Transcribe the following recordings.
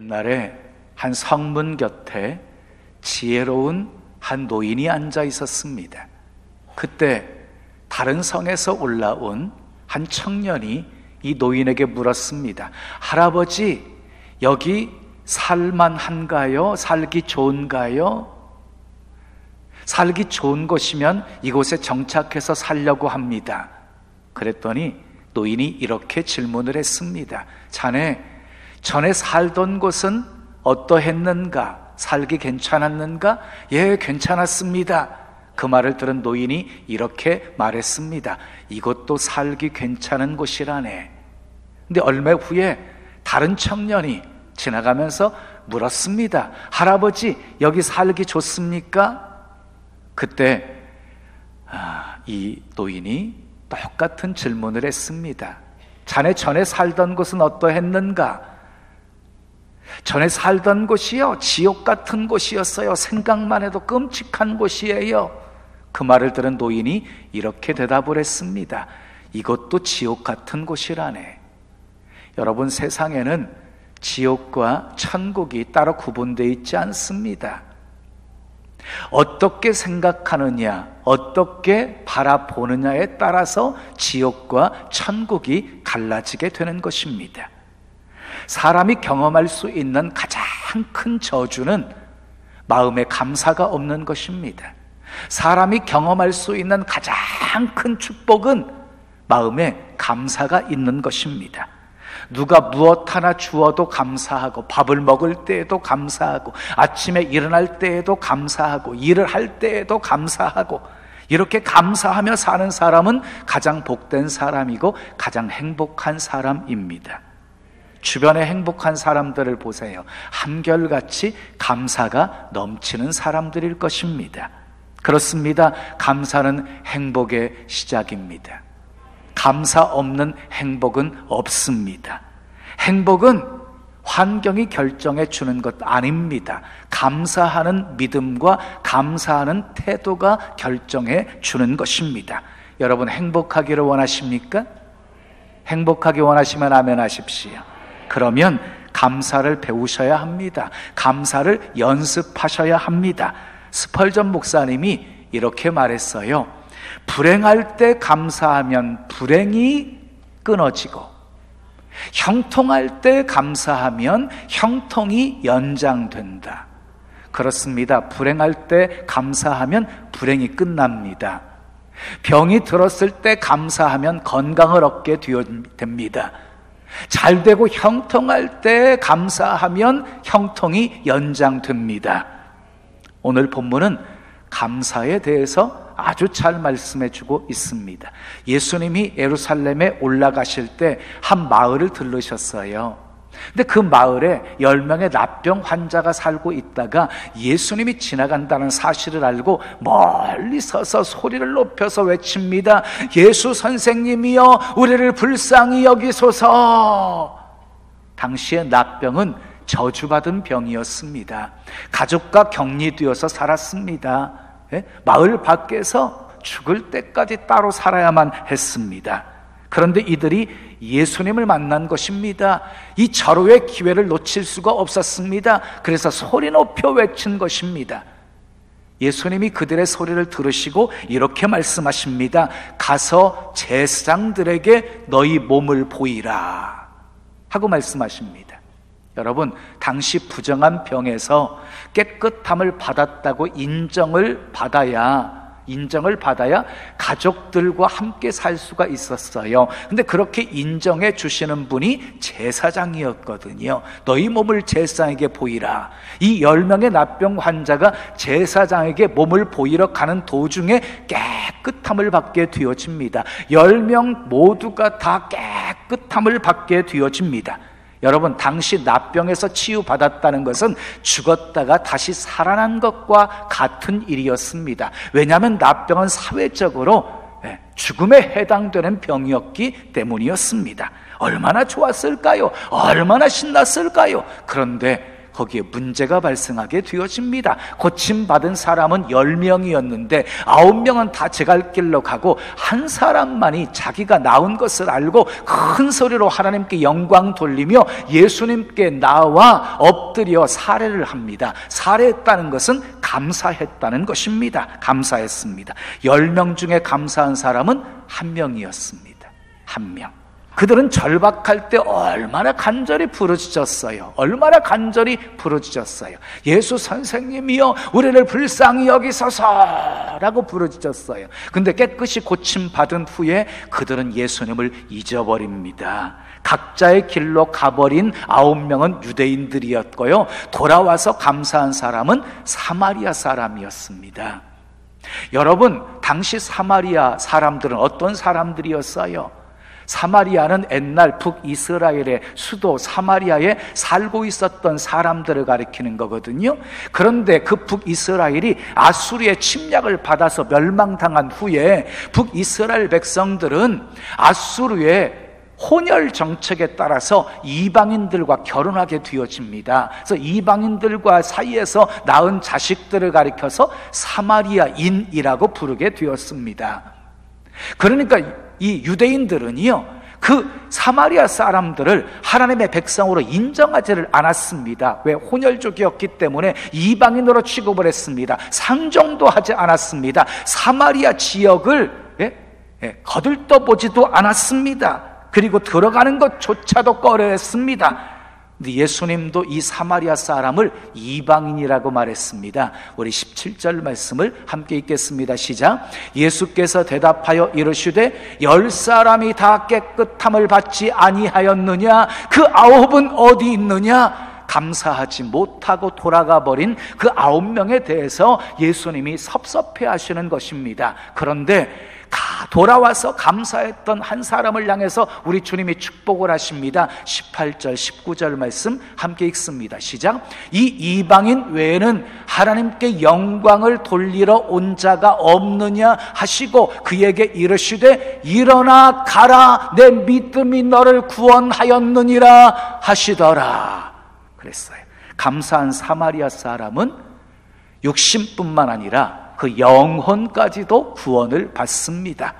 옛날에 한 성문 곁에 지혜로운 한 노인이 앉아 있었습니다. 그때 다른 성에서 올라온 한 청년이 이 노인에게 물었습니다. 할아버지, 여기 살만한가요? 살기 좋은가요? 살기 좋은 곳이면 이곳에 정착해서 살려고 합니다. 그랬더니 노인이 이렇게 질문을 했습니다. 자네, 전에 살던 곳은 어떠했는가? 살기 괜찮았는가? 예, 괜찮았습니다. 그 말을 들은 노인이 이렇게 말했습니다. 이것도 살기 괜찮은 곳이라네. 근데 얼마 후에 다른 청년이 지나가면서 물었습니다. 할아버지, 여기 살기 좋습니까? 그때 이 노인이 똑같은 질문을 했습니다. 자네 전에 살던 곳은 어떠했는가? 전에 살던 곳이요, 지옥 같은 곳이었어요. 생각만 해도 끔찍한 곳이에요. 그 말을 들은 노인이 이렇게 대답을 했습니다. 이것도 지옥 같은 곳이라네. 여러분, 세상에는 지옥과 천국이 따로 구분되어 있지 않습니다. 어떻게 생각하느냐, 어떻게 바라보느냐에 따라서 지옥과 천국이 갈라지게 되는 것입니다. 사람이 경험할 수 있는 가장 큰 저주는 마음에 감사가 없는 것입니다. 사람이 경험할 수 있는 가장 큰 축복은 마음에 감사가 있는 것입니다. 누가 무엇 하나 주어도 감사하고, 밥을 먹을 때에도 감사하고, 아침에 일어날 때에도 감사하고, 일을 할 때에도 감사하고, 이렇게 감사하며 사는 사람은 가장 복된 사람이고 가장 행복한 사람입니다. 주변의 행복한 사람들을 보세요. 한결같이 감사가 넘치는 사람들일 것입니다. 그렇습니다. 감사는 행복의 시작입니다. 감사 없는 행복은 없습니다. 행복은 환경이 결정해 주는 것 아닙니다. 감사하는 믿음과 감사하는 태도가 결정해 주는 것입니다. 여러분, 행복하기를 원하십니까? 행복하기 원하시면 아멘 하십시오. 그러면 감사를 배우셔야 합니다. 감사를 연습하셔야 합니다. 스펄전 목사님이 이렇게 말했어요. 불행할 때 감사하면 불행이 끊어지고, 형통할 때 감사하면 형통이 연장된다. 그렇습니다. 불행할 때 감사하면 불행이 끝납니다. 병이 들었을 때 감사하면 건강을 얻게 됩니다. 잘 되고 형통할 때 감사하면 형통이 연장됩니다. 오늘 본문은 감사에 대해서 아주 잘 말씀해 주고 있습니다. 예수님이 예루살렘에 올라가실 때 한 마을을 들르셨어요. 근데 그 마을에 10명의 납병 환자가 살고 있다가 예수님이 지나간다는 사실을 알고 멀리 서서 소리를 높여서 외칩니다. 예수 선생님이여, 우리를 불쌍히 여기소서. 당시의 납병은 저주받은 병이었습니다. 가족과 격리되어서 살았습니다. 마을 밖에서 죽을 때까지 따로 살아야만 했습니다. 그런데 이들이 예수님을 만난 것입니다. 이 절호의 기회를 놓칠 수가 없었습니다. 그래서 소리 높여 외친 것입니다. 예수님이 그들의 소리를 들으시고 이렇게 말씀하십니다. 가서 제사장들에게 너희 몸을 보이라 하고 말씀하십니다. 여러분, 당시 부정한 병에서 깨끗함을 받았다고 인정을 받아야 가족들과 함께 살 수가 있었어요. 근데 그렇게 인정해 주시는 분이 제사장이었거든요. 너희 몸을 제사장에게 보이라. 이 10명의 납병 환자가 제사장에게 몸을 보이러 가는 도중에 깨끗함을 받게 되어집니다. 10명 모두가 다 깨끗함을 받게 되어집니다. 여러분, 당시 납병에서 치유받았다는 것은 죽었다가 다시 살아난 것과 같은 일이었습니다. 왜냐하면 납병은 사회적으로 죽음에 해당되는 병이었기 때문이었습니다. 얼마나 좋았을까요? 얼마나 신났을까요? 그런데 거기에 문제가 발생하게 되어집니다. 고침받은 사람은 10명이었는데 9명은 다 제갈 길로 가고 한 사람만이 자기가 나온 것을 알고 큰 소리로 하나님께 영광 돌리며 예수님께 나와 엎드려 살해를 합니다. 살해했다는 것은 감사했다는 것입니다. 감사했습니다. 10명 중에 감사한 사람은 1명이었습니다. 1명. 그들은 절박할 때 얼마나 간절히 부르짖었어요. 얼마나 간절히 부르짖었어요. 예수 선생님이여 우리를 불쌍히 여기소서라고 부르짖었어요. 근데 깨끗이 고침받은 후에 그들은 예수님을 잊어버립니다. 각자의 길로 가버린 9명은 유대인들이었고요, 돌아와서 감사한 사람은 사마리아 사람이었습니다. 여러분, 당시 사마리아 사람들은 어떤 사람들이었어요? 사마리아는 옛날 북이스라엘의 수도 사마리아에 살고 있었던 사람들을 가리키는 거거든요. 그런데 그 북이스라엘이 아수르의 침략을 받아서 멸망당한 후에 북이스라엘 백성들은 아수르의 혼혈 정책에 따라서 이방인들과 결혼하게 되어집니다. 그래서 이방인들과 사이에서 낳은 자식들을 가리켜서 사마리아인이라고 부르게 되었습니다. 그러니까 이 유대인들은요, 그 사마리아 사람들을 하나님의 백성으로 인정하지를 않았습니다. 왜? 혼혈족이었기 때문에 이방인으로 취급을 했습니다. 상종도 하지 않았습니다. 사마리아 지역을 거들떠보지도 않았습니다. 그리고 들어가는 것조차도 꺼려했습니다. 근데 예수님도 이 사마리아 사람을 이방인이라고 말했습니다. 우리 17절 말씀을 함께 읽겠습니다. 시작. 예수께서 대답하여 이르시되 10사람이 다 깨끗함을 받지 아니하였느냐? 그 9은 어디 있느냐? 감사하지 못하고 돌아가 버린 그 9명에 대해서 예수님이 섭섭해 하시는 것입니다. 그런데 돌아와서 감사했던 한 사람을 향해서 우리 주님이 축복을 하십니다. 18절 19절 말씀 함께 읽습니다. 시작. 이 이방인 외에는 하나님께 영광을 돌리러 온 자가 없느냐 하시고 그에게 이르시되 일어나 가라, 내 믿음이 너를 구원하였느니라 하시더라 그랬어요. 감사한 사마리아 사람은 육신뿐만 아니라 그 영혼까지도 구원을 받습니다.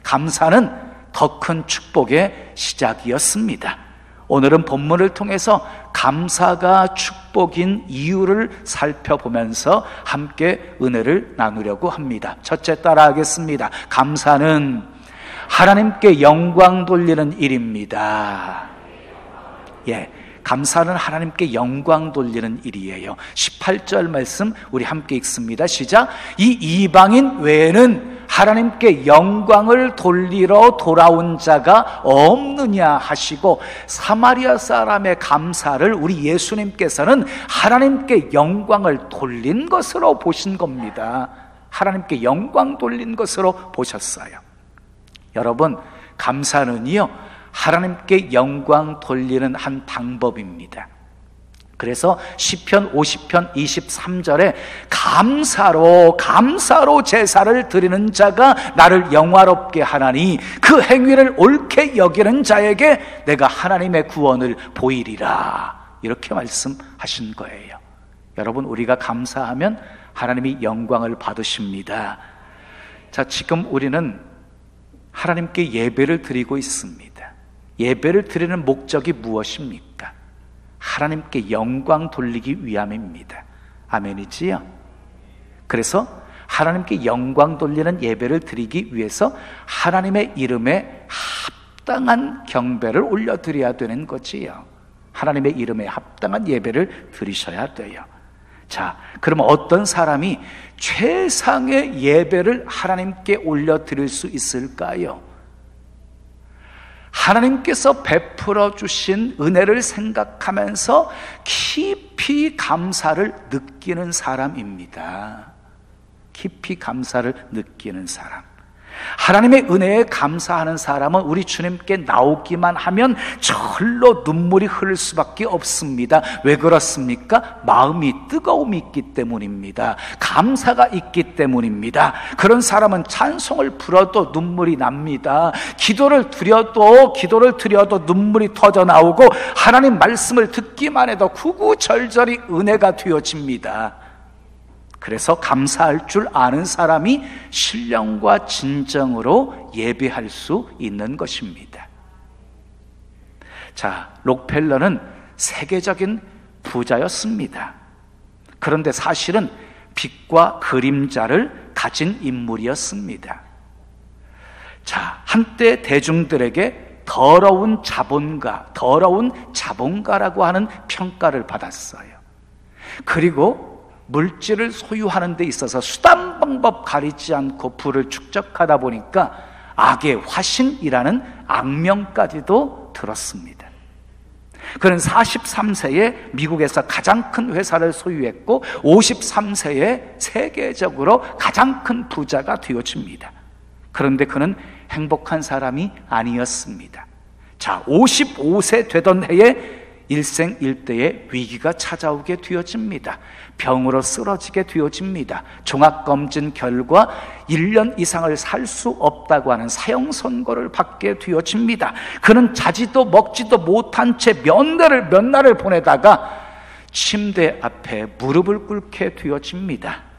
감사는 더 큰 축복의 시작이었습니다. 오늘은 본문을 통해서 감사가 축복인 이유를 살펴보면서 함께 은혜를 나누려고 합니다. 첫째, 따라하겠습니다. 감사는 하나님께 영광 돌리는 일입니다. 감사는 하나님께 영광 돌리는 일이에요. 18절 말씀 우리 함께 읽습니다. 시작. 이 이방인 외에는 하나님께 영광을 돌리러 돌아온 자가 없느냐 하시고, 사마리아 사람의 감사를 우리 예수님께서는 하나님께 영광을 돌린 것으로 보신 겁니다. 하나님께 영광 돌린 것으로 보셨어요. 여러분, 감사는요, 하나님께 영광 돌리는 한 방법입니다. 그래서 시편 50편 23절에 감사로 제사를 드리는 자가 나를 영화롭게 하나니 그 행위를 옳게 여기는 자에게 내가 하나님의 구원을 보이리라, 이렇게 말씀하신 거예요. 여러분, 우리가 감사하면 하나님이 영광을 받으십니다. 자, 지금 우리는 하나님께 예배를 드리고 있습니다. 예배를 드리는 목적이 무엇입니까? 하나님께 영광 돌리기 위함입니다. 아멘이지요? 그래서 하나님께 영광 돌리는 예배를 드리기 위해서 하나님의 이름에 합당한 경배를 올려드려야 되는 거지요. 하나님의 이름에 합당한 예배를 드리셔야 돼요. 자, 그러면 어떤 사람이 최상의 예배를 하나님께 올려드릴 수 있을까요? 하나님께서 베풀어 주신 은혜를 생각하면서 깊이 감사를 느끼는 사람입니다. 깊이 감사를 느끼는 사람. 하나님의 은혜에 감사하는 사람은 우리 주님께 나오기만 하면 절로 눈물이 흐를 수밖에 없습니다. 왜 그렇습니까? 마음이 뜨거움이 있기 때문입니다. 감사가 있기 때문입니다. 그런 사람은 찬송을 불어도 눈물이 납니다. 기도를 드려도 눈물이 터져 나오고 하나님 말씀을 듣기만 해도 구구절절히 은혜가 되어집니다. 그래서 감사할 줄 아는 사람이 신령과 진정으로 예배할 수 있는 것입니다. 자, 록펠러는 세계적인 부자였습니다. 그런데 사실은 빛과 그림자를 가진 인물이었습니다. 자, 한때 대중들에게 더러운 자본가라고 하는 평가를 받았어요. 그리고 물질을 소유하는 데 있어서 수단 방법 가리지 않고 부를 축적하다 보니까 악의 화신이라는 악명까지도 들었습니다. 그는 43세에 미국에서 가장 큰 회사를 소유했고 53세에 세계적으로 가장 큰 부자가 되어집니다. 그런데 그는 행복한 사람이 아니었습니다. 자, 55세 되던 해에 일생일대의 위기가 찾아오게 되어집니다. 병으로 쓰러지게 되어집니다. 종합검진 결과 1년 이상을 살 수 없다고 하는 사형 선고를 받게 되어집니다. 그는 자지도 먹지도 못한 채 몇 날을 보내다가 침대 앞에 무릎을 꿇게 되어집니다.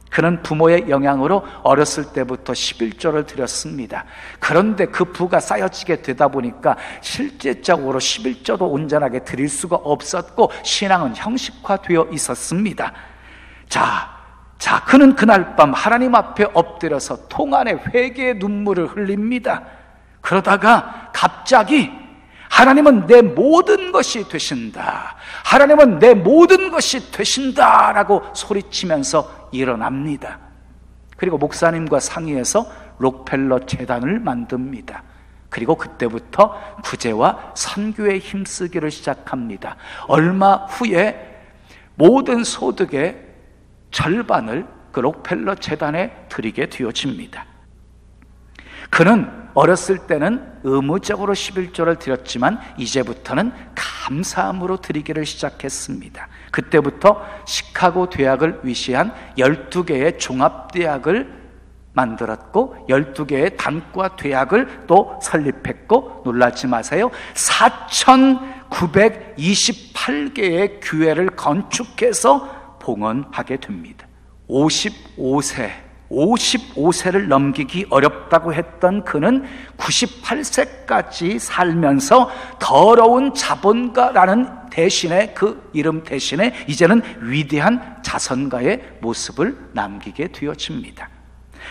그는 부모의 영향으로 어렸을 때부터 11조를 드렸습니다. 그런데 그 부가 쌓여지게 되다 보니까 실제적으로 11조도 온전하게 드릴 수가 없었고 신앙은 형식화되어 있었습니다. 자, 그는 그날 밤 하나님 앞에 엎드려서 통안에 회개의 눈물을 흘립니다. 그러다가 갑자기 하나님은 내 모든 것이 되신다. 하나님은 내 모든 것이 되신다라고 소리치면서 일어납니다. 그리고 목사님과 상의해서 록펠러 재단을 만듭니다. 그리고 그때부터 구제와 선교에 힘쓰기를 시작합니다. 얼마 후에 모든 소득의 절반을 그 록펠러 재단에 드리게 되어집니다. 그는 어렸을 때는 의무적으로 11조를 드렸지만 이제부터는 감사함으로 드리기를 시작했습니다. 그때부터 시카고 대학을 위시한 12개의 종합대학을 만들었고 12개의 단과 대학을 또 설립했고, 놀라지 마세요, 4,928개의 교회를 건축해서 봉헌하게 됩니다. 55세를 넘기기 어렵다고 했던 그는 98세까지 살면서 더러운 자본가라는 대신에, 그 이름 대신에 이제는 위대한 자선가의 모습을 남기게 되어집니다.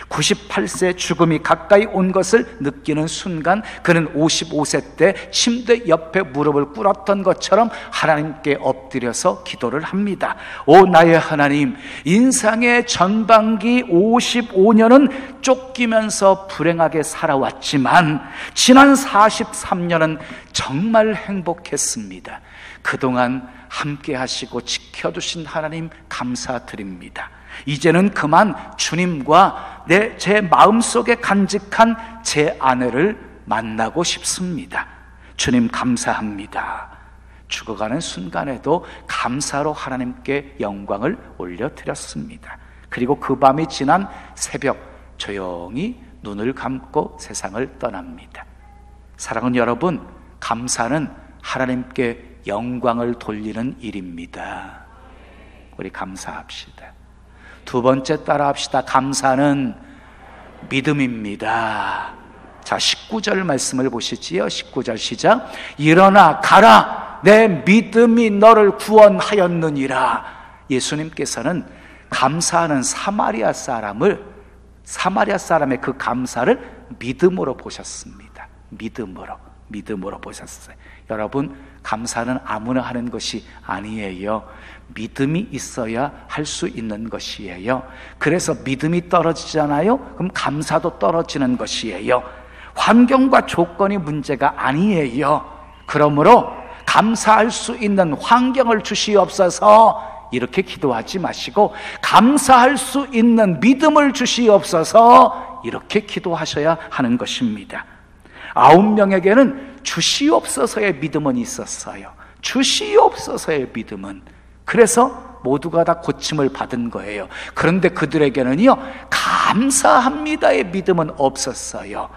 98세 죽음이 가까이 온 것을 느끼는 순간 그는 55세 때 침대 옆에 무릎을 꿇었던 것처럼 하나님께 엎드려서 기도를 합니다. 오 나의 하나님, 인생의 전반기 55년은 쫓기면서 불행하게 살아왔지만 지난 43년은 정말 행복했습니다. 그동안 함께 하시고 지켜주신 하나님 감사드립니다. 이제는 그만 주님과 제 마음속에 간직한 제 아내를 만나고 싶습니다. 주님 감사합니다. 죽어가는 순간에도 감사로 하나님께 영광을 올려드렸습니다. 그리고 그 밤이 지난 새벽 조용히 눈을 감고 세상을 떠납니다. 사랑하는 여러분, 감사는 하나님께 영광을 돌리는 일입니다. 우리 감사합시다. 두 번째 따라합시다. 감사는 믿음입니다. 자, 19절 말씀을 보시지요. 19절 시작. 일어나 가라, 내 믿음이 너를 구원하였느니라. 예수님께서는 감사하는 사마리아 사람의 그 감사를 믿음으로 보셨습니다. 믿음으로 보셨어요. 여러분, 감사는 아무나 하는 것이 아니에요. 믿음이 있어야 할 수 있는 것이에요. 그래서 믿음이 떨어지잖아요. 그럼 감사도 떨어지는 것이에요. 환경과 조건이 문제가 아니에요. 그러므로 감사할 수 있는 환경을 주시옵소서 이렇게 기도하지 마시고, 감사할 수 있는 믿음을 주시옵소서 이렇게 기도하셔야 하는 것입니다. 9명에게는 주시옵소서의 믿음은 있었어요. 주시옵소서의 믿음은. 그래서 모두가 다 고침을 받은 거예요. 그런데 그들에게는요, 감사합니다의 믿음은 없었어요.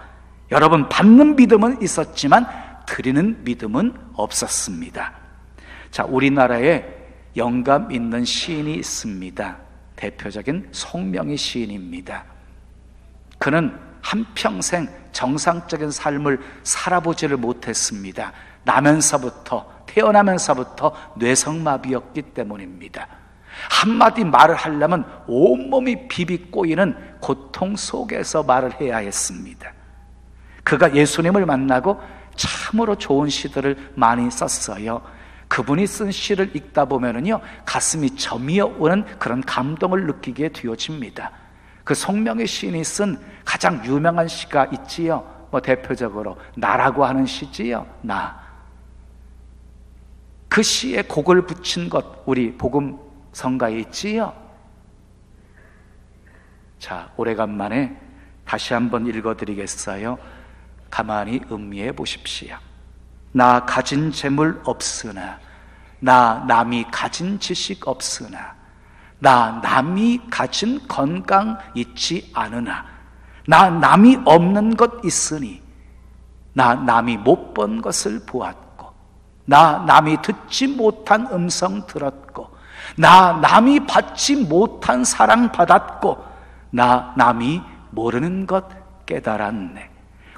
여러분, 받는 믿음은 있었지만 드리는 믿음은 없었습니다. 자, 우리나라에 영감 있는 시인이 있습니다. 대표적인 송명희 시인입니다. 그는 한평생 정상적인 삶을 살아보지를 못했습니다. 태어나면서부터 뇌성마비였기 때문입니다. 한마디 말을 하려면 온몸이 비비 꼬이는 고통 속에서 말을 해야 했습니다. 그가 예수님을 만나고 참으로 좋은 시들을 많이 썼어요. 그분이 쓴 시를 읽다 보면은요, 가슴이 저미어 오는 그런 감동을 느끼게 되어집니다. 그 송명희 시인이 쓴 가장 유명한 시가 있지요. 대표적으로 나라고 하는 시지요. 나. 그 시에 곡을 붙인 것 우리 복음성가에 있지요. 자, 오래간만에 다시 한번 읽어드리겠어요. 가만히 음미해 보십시오. 나 가진 재물 없으나, 나 남이 가진 지식 없으나, 나 남이 가진 건강 있지 않으나, 나 남이 없는 것 있으니, 나 남이 못 본 것을 보았고, 나 남이 듣지 못한 음성 들었고, 나 남이 받지 못한 사랑 받았고, 나 남이 모르는 것 깨달았네.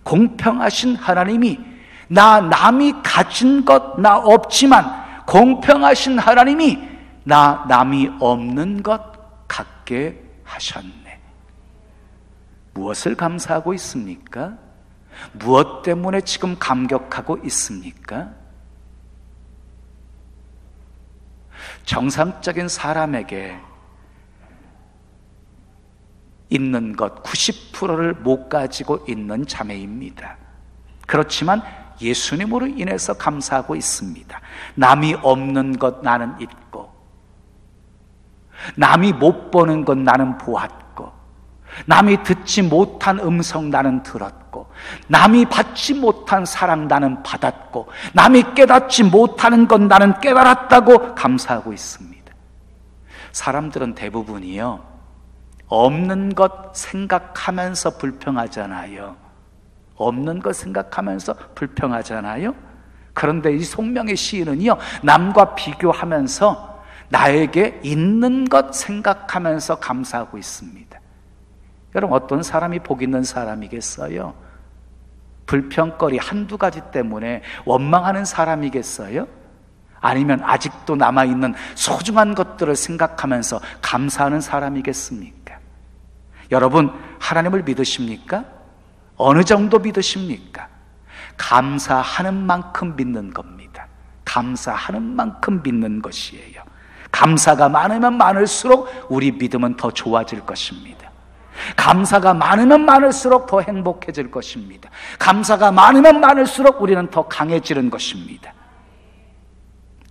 공평하신 하나님이 나 남이 가진 것 나 없지만 공평하신 하나님이 나 남이 없는 것 갖게 하셨네. 무엇을 감사하고 있습니까? 무엇 때문에 지금 감격하고 있습니까? 정상적인 사람에게 있는 것 90%를 못 가지고 있는 자매입니다. 그렇지만 예수님으로 인해서 감사하고 있습니다. 남이 없는 것 나는 있고, 남이 못 보는 것 나는 보았고, 남이 듣지 못한 음성 나는 들었고, 남이 받지 못한 사랑 나는 받았고, 남이 깨닫지 못하는 것 나는 깨달았다고 감사하고 있습니다. 사람들은 대부분이요, 없는 것 생각하면서 불평하잖아요. 없는 것 생각하면서 불평하잖아요. 그런데 이 송명의 시인은요, 남과 비교하면서 나에게 있는 것 생각하면서 감사하고 있습니다. 여러분, 어떤 사람이 복 있는 사람이겠어요? 불평거리 한두 가지 때문에 원망하는 사람이겠어요? 아니면 아직도 남아있는 소중한 것들을 생각하면서 감사하는 사람이겠습니까? 여러분, 하나님을 믿으십니까? 어느 정도 믿으십니까? 감사하는 만큼 믿는 겁니다. 감사하는 만큼 믿는 것이에요. 감사가 많으면 많을수록 우리 믿음은 더 좋아질 것입니다. 감사가 많으면 많을수록 더 행복해질 것입니다. 감사가 많으면 많을수록 우리는 더 강해지는 것입니다.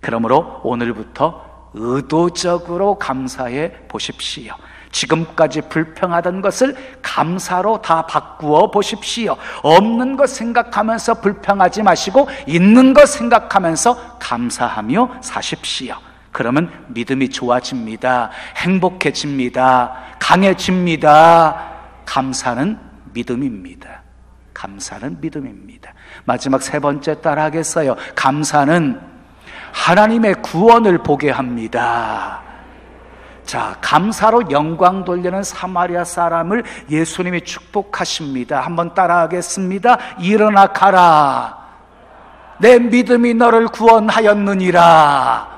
그러므로 오늘부터 의도적으로 감사해 보십시오. 지금까지 불평하던 것을 감사로 다 바꾸어 보십시오. 없는 것 생각하면서 불평하지 마시고 있는 것 생각하면서 감사하며 사십시오. 그러면 믿음이 좋아집니다. 행복해집니다. 강해집니다. 감사는 믿음입니다. 감사는 믿음입니다. 마지막 세 번째 따라 하겠어요. 감사는 하나님의 구원을 보게 합니다. 자, 감사로 영광 돌리는 사마리아 사람을 예수님이 축복하십니다. 한번 따라하겠습니다. 일어나 가라. 내 믿음이 너를 구원하였느니라.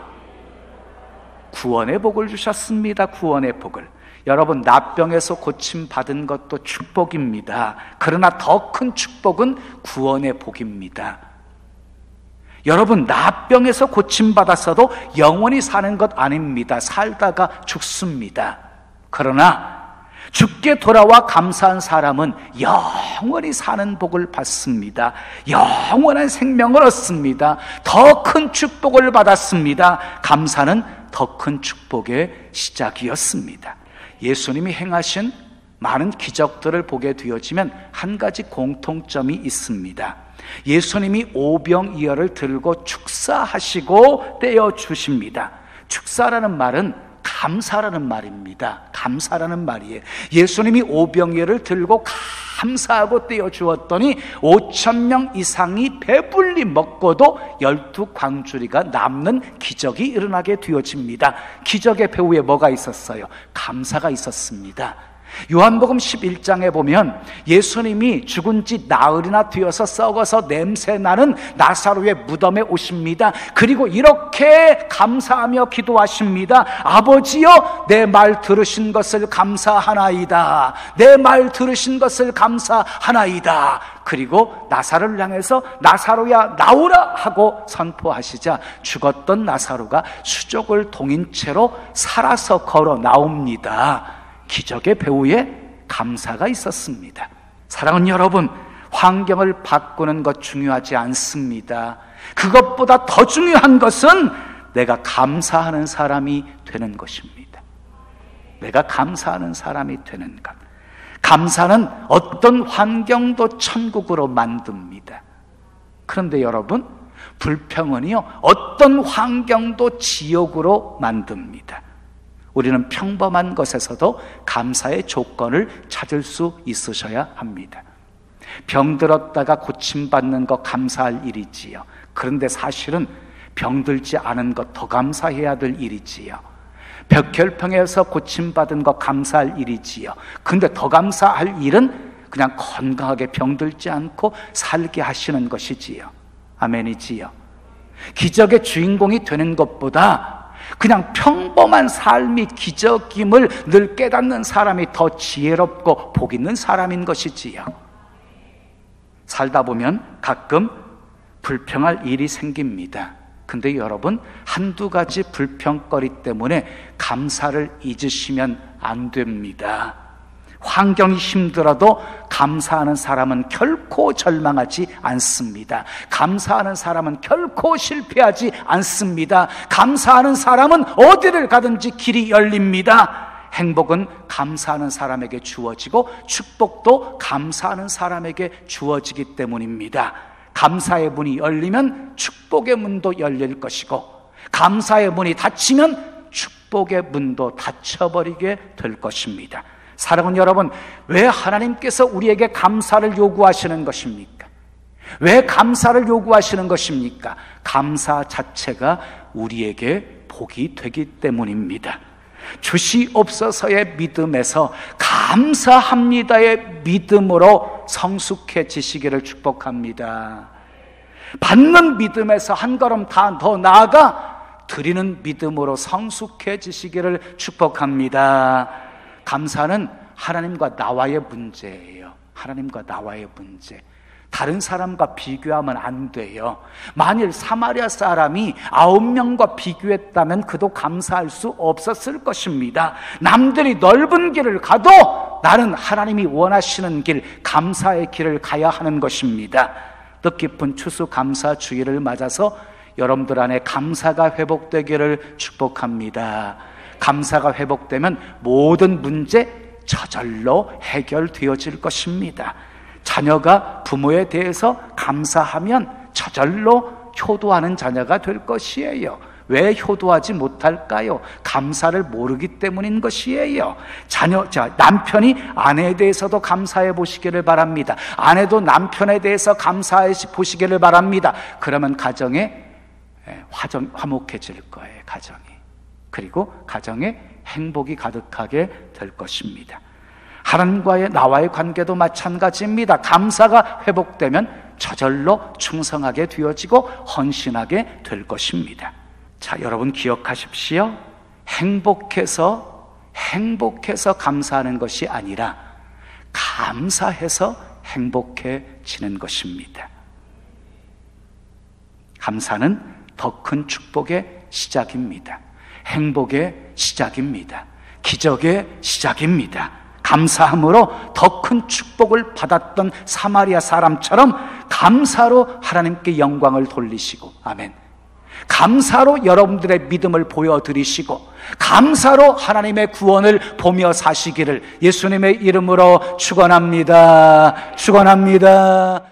구원의 복을 주셨습니다. 구원의 복을. 여러분, 나병에서 고침받은 것도 축복입니다. 그러나 더 큰 축복은 구원의 복입니다. 여러분, 나병에서 고침받았어도 영원히 사는 것 아닙니다. 살다가 죽습니다. 그러나 죽게 돌아와 감사한 사람은 영원히 사는 복을 받습니다. 영원한 생명을 얻습니다. 더 큰 축복을 받았습니다. 감사는 더 큰 축복의 시작이었습니다. 예수님이 행하신 많은 기적들을 보게 되어지면 한 가지 공통점이 있습니다. 예수님이 오병이어를 들고 축사하시고 떼어주십니다. 축사라는 말은 감사라는 말입니다. 감사라는 말이에요. 예수님이 오병이어를 들고 감사하고 떼어주었더니 5,000명 이상이 배불리 먹고도 12광주리가 남는 기적이 일어나게 되어집니다. 기적의 배후에 뭐가 있었어요? 감사가 있었습니다. 요한복음 11장에 보면 예수님이 죽은 지 나흘이나 되어서 썩어서 냄새나는 나사로의 무덤에 오십니다. 그리고 이렇게 감사하며 기도하십니다. 아버지여, 내 말 들으신 것을 감사하나이다. 내 말 들으신 것을 감사하나이다. 그리고 나사로를 향해서 나사로야 나오라 하고 선포하시자 죽었던 나사로가 수족을 동인 채로 살아서 걸어 나옵니다. 기적의 배후에 감사가 있었습니다. 사랑하는 여러분, 환경을 바꾸는 것 중요하지 않습니다. 그것보다 더 중요한 것은 내가 감사하는 사람이 되는 것입니다. 내가 감사하는 사람이 되는 것. 감사는 어떤 환경도 천국으로 만듭니다. 그런데 여러분, 불평은요, 어떤 환경도 지옥으로 만듭니다. 우리는 평범한 것에서도 감사의 조건을 찾을 수 있으셔야 합니다. 병들었다가 고침받는 것 감사할 일이지요. 그런데 사실은 병들지 않은 것 더 감사해야 될 일이지요. 백혈병에서 고침받은 것 감사할 일이지요. 그런데 더 감사할 일은 그냥 건강하게 병들지 않고 살게 하시는 것이지요. 아멘이지요. 기적의 주인공이 되는 것보다 그냥 평범한 삶이 기적임을 늘 깨닫는 사람이 더 지혜롭고 복 있는 사람인 것이지요. 살다 보면 가끔 불평할 일이 생깁니다. 근데 여러분, 한두 가지 불평거리 때문에 감사를 잊으시면 안 됩니다. 환경이 힘들어도 감사하는 사람은 결코 절망하지 않습니다. 감사하는 사람은 결코 실패하지 않습니다. 감사하는 사람은 어디를 가든지 길이 열립니다. 행복은 감사하는 사람에게 주어지고 축복도 감사하는 사람에게 주어지기 때문입니다. 감사의 문이 열리면 축복의 문도 열릴 것이고, 감사의 문이 닫히면 축복의 문도 닫혀버리게 될 것입니다. 사랑하는 여러분, 왜 하나님께서 우리에게 감사를 요구하시는 것입니까? 왜 감사를 요구하시는 것입니까? 감사 자체가 우리에게 복이 되기 때문입니다. 주시옵소서의 믿음에서 감사합니다의 믿음으로 성숙해지시기를 축복합니다. 받는 믿음에서 한 걸음 더 나아가 드리는 믿음으로 성숙해지시기를 축복합니다. 감사는 하나님과 나와의 문제예요. 하나님과 나와의 문제. 다른 사람과 비교하면 안 돼요. 만일 사마리아 사람이 9명과 비교했다면 그도 감사할 수 없었을 것입니다. 남들이 넓은 길을 가도 나는 하나님이 원하시는 길, 감사의 길을 가야 하는 것입니다. 뜻깊은 추수감사 주일을 맞아서 여러분들 안에 감사가 회복되기를 축복합니다. 감사가 회복되면 모든 문제 저절로 해결되어질 것입니다. 자녀가 부모에 대해서 감사하면 저절로 효도하는 자녀가 될 것이에요. 왜 효도하지 못할까요? 감사를 모르기 때문인 것이에요. 남편이 아내에 대해서도 감사해 보시기를 바랍니다. 아내도 남편에 대해서 감사해 보시기를 바랍니다. 그러면 가정에 화목해질 거예요. 가정이. 그리고 가정에 행복이 가득하게 될 것입니다. 하나님과의 나와의 관계도 마찬가지입니다. 감사가 회복되면 저절로 충성하게 되어지고 헌신하게 될 것입니다. 자, 여러분 기억하십시오. 행복해서 감사하는 것이 아니라 감사해서 행복해지는 것입니다. 감사는 더 큰 축복의 시작입니다. 행복의 시작입니다. 기적의 시작입니다. 감사함으로 더 큰 축복을 받았던 사마리아 사람처럼 감사로 하나님께 영광을 돌리시고, 아멘. 감사로 여러분들의 믿음을 보여드리시고 감사로 하나님의 구원을 보며 사시기를 예수님의 이름으로 축원합니다. 축원합니다.